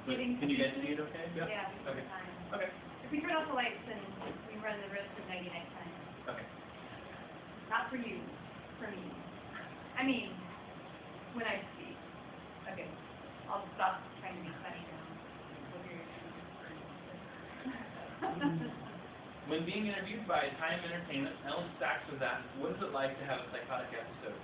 Can you guys see it okay? Yeah. Yeah, okay. fine. Okay. If we turn off the lights, then we run the risk of nighty night time. Okay. Not for you, for me. I mean, when I speak. Okay. I'll stop trying to be funny now. When being interviewed by Time Entertainment, Ellen Sachs was asked, what is it like to have a psychotic episode?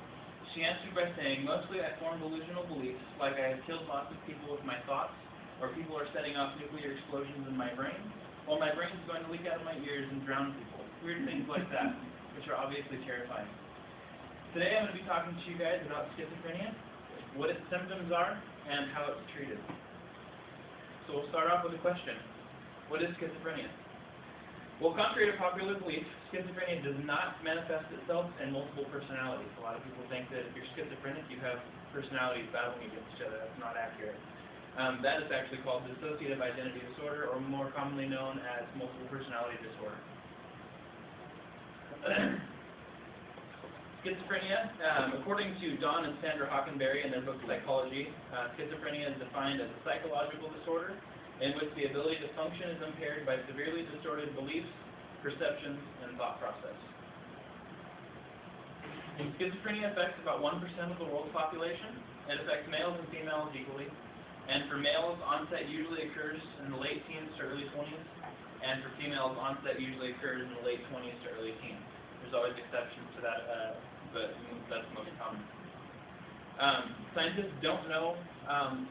She answered by saying, mostly I form delusional beliefs, like I have killed lots of people with my thoughts, or people are setting off nuclear explosions in my brain, while my brain is going to leak out of my ears and drown people. Weird things like that, which are obviously terrifying. Today I'm going to be talking to you guys about schizophrenia, what its symptoms are, and how it's treated. So we'll start off with a question. What is schizophrenia? Well, contrary to popular belief, schizophrenia does not manifest itself in multiple personalities. A lot of people think that if you're schizophrenic, you have personalities battling against each other. That's not accurate. That is actually called dissociative identity disorder, or more commonly known as multiple personality disorder. Schizophrenia, according to Don and Sandra Hockenberry in their book Psychology, schizophrenia is defined as a psychological disorder in which the ability to function is impaired by severely distorted beliefs, perceptions, and thought process. Schizophrenia affects about 1% of the world's population. It affects males and females equally. And for males, onset usually occurs in the late teens to early 20s. And for females, onset usually occurs in the late 20s to early teens. There's always exceptions to that, but that's most common. Scientists don't know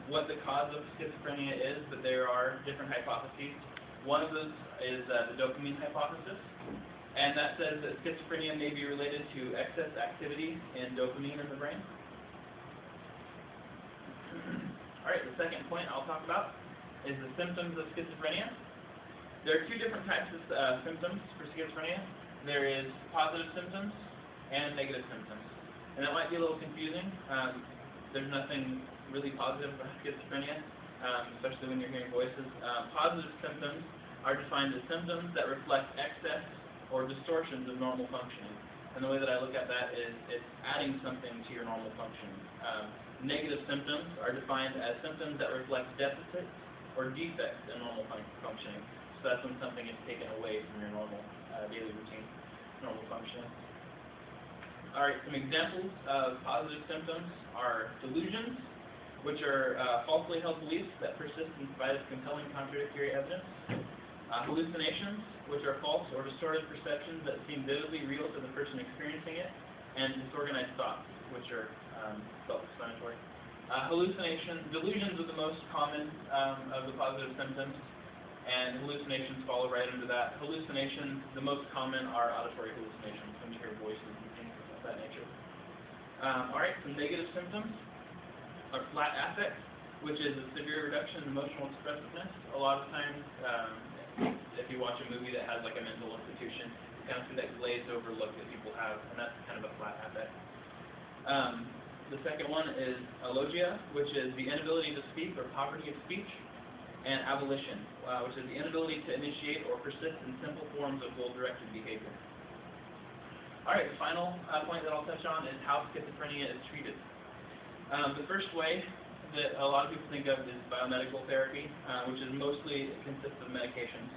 what the cause of schizophrenia is, but there are different hypotheses. One of those is the dopamine hypothesis, and that says that schizophrenia may be related to excess activity in dopamine in the brain. Alright, the second point I'll talk about is the symptoms of schizophrenia. There are two different types of symptoms for schizophrenia. There is positive symptoms and negative symptoms. And that might be a little confusing. There's nothing really positive about schizophrenia, especially when you're hearing voices. Positive symptoms are defined as symptoms that reflect excess or distortions of normal functioning. And the way that I look at that is it's adding something to your normal functioning. Negative symptoms are defined as symptoms that reflect deficits or defects in normal functioning. So that's when something is taken away from your normal daily routine, normal functioning. Alright, some examples of positive symptoms are delusions, which are falsely held beliefs that persist in spite of compelling contradictory evidence. Hallucinations, which are false or distorted perceptions that seem vividly real to the person experiencing it. And disorganized thoughts, which are self-explanatory. Delusions are the most common of the positive symptoms, and hallucinations follow right under that. Hallucinations, the most common are auditory hallucinations, when you hear voices and things of that nature. Alright, some negative symptoms are flat affect, which is a severe reduction in emotional expressiveness. A lot of times, if you watch a movie that has like a mental institution, you kind of see that glazed over look that people have, and that's kind of a flat affect. The second one is alogia, which is the inability to speak or poverty of speech, and abolition, which is the inability to initiate or persist in simple forms of goal-directed behavior. Alright, the final point that I'll touch on is how schizophrenia is treated. The first way that a lot of people think of is biomedical therapy, which is mostly consists of medications.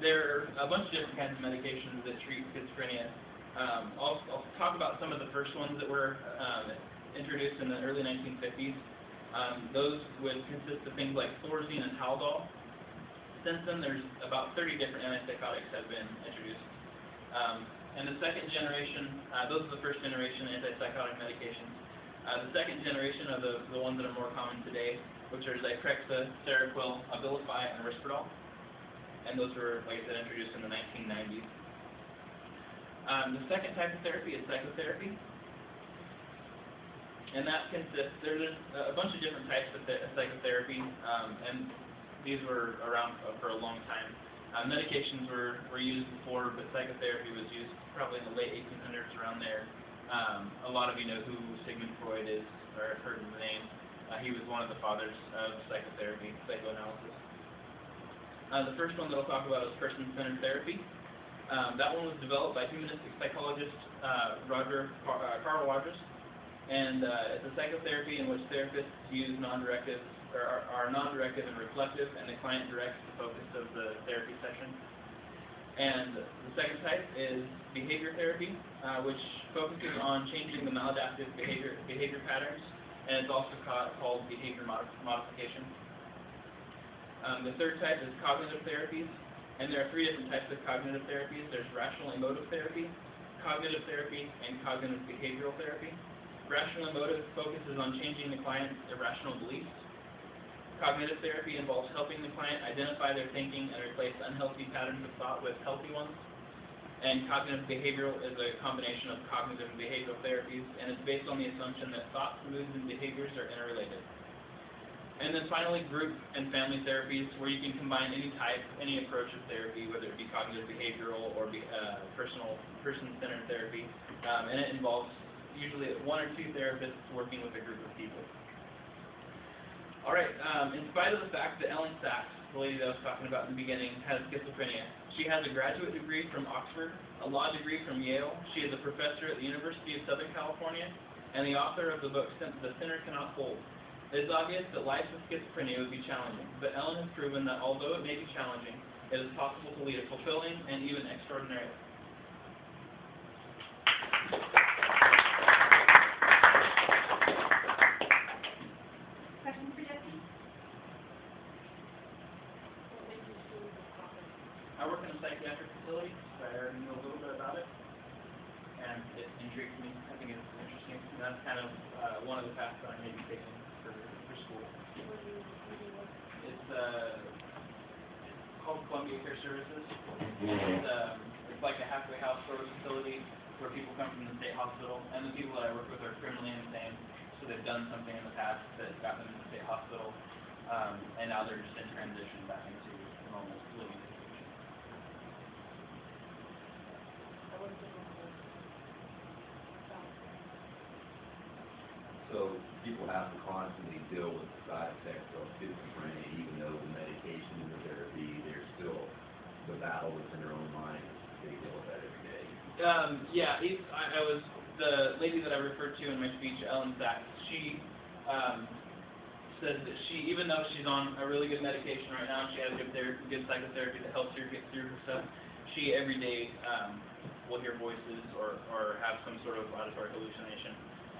There are a bunch of different kinds of medications that treat schizophrenia. I'll talk about some of the first ones that were introduced in the early 1950s. Those would consist of things like Thorazine and Haldol. Since then, there's about 30 different antipsychotics that have been introduced. And the second generation, those are the first generation antipsychotic medications. The second generation are the ones that are more common today, which are Zyprexa, Seroquel, Abilify, and Risperdal. And those were, like I said, introduced in the 1990s. The second type of therapy is psychotherapy. And that consists, there's a bunch of different types of psychotherapy, and these were around for a long time. Medications were used before, but psychotherapy was used probably in the late 1800s, around there. A lot of you know who Sigmund Freud is, or have heard of the name. He was one of the fathers of psychotherapy, psychoanalysis. The first one that I'll talk about is person-centered therapy. That one was developed by humanistic psychologist Carl Rogers, And it's a psychotherapy in which therapists use non-directive, or are non-directive and reflective, and the client directs the focus of the therapy session. And the second type is behavior therapy, which focuses on changing the maladaptive behavior patterns, and it's also called behavior modification. The third type is cognitive therapies, and there are 3 different types of cognitive therapies. There's rational emotive therapy, cognitive therapy, and cognitive behavioral therapy. Rational emotive focuses on changing the client's irrational beliefs. Cognitive therapy involves helping the client identify their thinking and replace unhealthy patterns of thought with healthy ones. And cognitive behavioral is a combination of cognitive and behavioral therapies, and it's based on the assumption that thoughts, moods, and behaviors are interrelated. And then finally, group and family therapies, where you can combine any approach of therapy, whether it be cognitive behavioral or person-centered therapy, and it involves usually 1 or 2 therapists working with a group of people. All right, in spite of the fact that Ellen Sachs, the lady that I was talking about in the beginning, has schizophrenia, she has a graduate degree from Oxford, a law degree from Yale. She is a professor at the University of Southern California, and the author of the book, The Sinner Cannot Hold. It is obvious that life with schizophrenia would be challenging, but Ellen has proven that although it may be challenging, it is possible to lead a fulfilling and even extraordinary life. Questions for Jesse? I work in a psychiatric facility, so I already know a little bit about it, and it intrigues me. I think it's interesting, and that's kind of one of the paths that I may be taking for school. It's called Columbia Care Services. It's like a halfway house sort of facility where people come from the state hospital, and the people that I work with are criminally insane, so they've done something in the past that got them to the state hospital, and now they're just in transition back into normal living situation. So people have to constantly deal with the side effects of schizophrenia, even though the medication and the therapy, there's still the battle within their own mind. They deal with that every day. Yeah, I was the lady that I referred to in my speech, Ellen Sachs. She said that even though she's on a really good medication right now, she has good psychotherapy that helps her get through her stuff. She every day will hear voices or have some sort of auditory hallucination,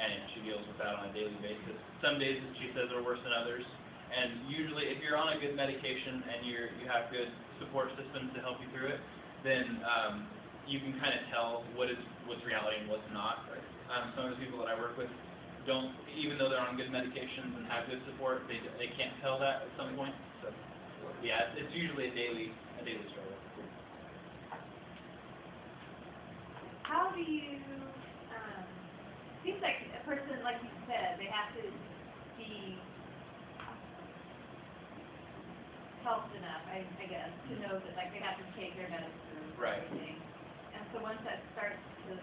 and she deals with that on a daily basis. Some days she says are worse than others, and usually if you're on a good medication and you have good support systems to help you through it, then you can kind of tell what's reality and what's not. Some of the people that I work with don't, even though they're on good medications and have good support, they can't tell that at some point. So yeah, it's usually a daily struggle. How do you, seems like a person, like you said, they have to be helped enough, I guess, to know that like they have to take their medicine and Right. everything. And so once that starts to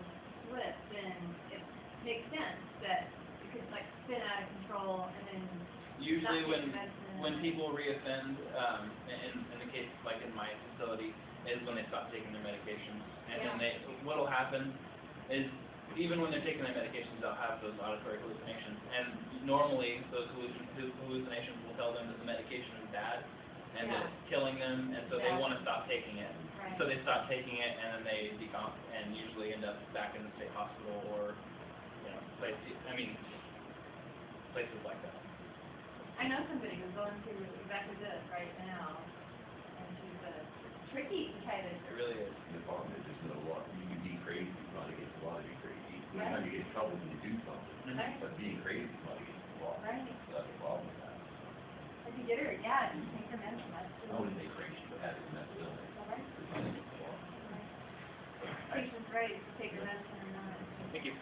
slip, then it makes sense that it could like spin out of control and then Usually not take medicine. when people reoffend, in the case like in my facility, is when they stop taking their medications. And then what'll happen is even when they're taking their medications, they'll have those auditory hallucinations. And normally those hallucinations will tell them that the medication is bad and that it's killing them, and so they want to stop taking it. Right. So they stop taking it, and then they decomp and usually end up back in the state hospital or places like that. I know somebody who's going through exactly this right now, and she's tricky to try to. It really is. The problem is there's no law. You can be crazy, you probably get a lot of you crazy. Right. Sometimes you get in trouble when you do something. Right. But being crazy is not against the law. Right. So that's the problem with that. If you get her, just take her medicine. That's I wouldn't say crazy, but having mental illness. all right. It's not against the law. Patient's right to take her medicine or not. Thank you.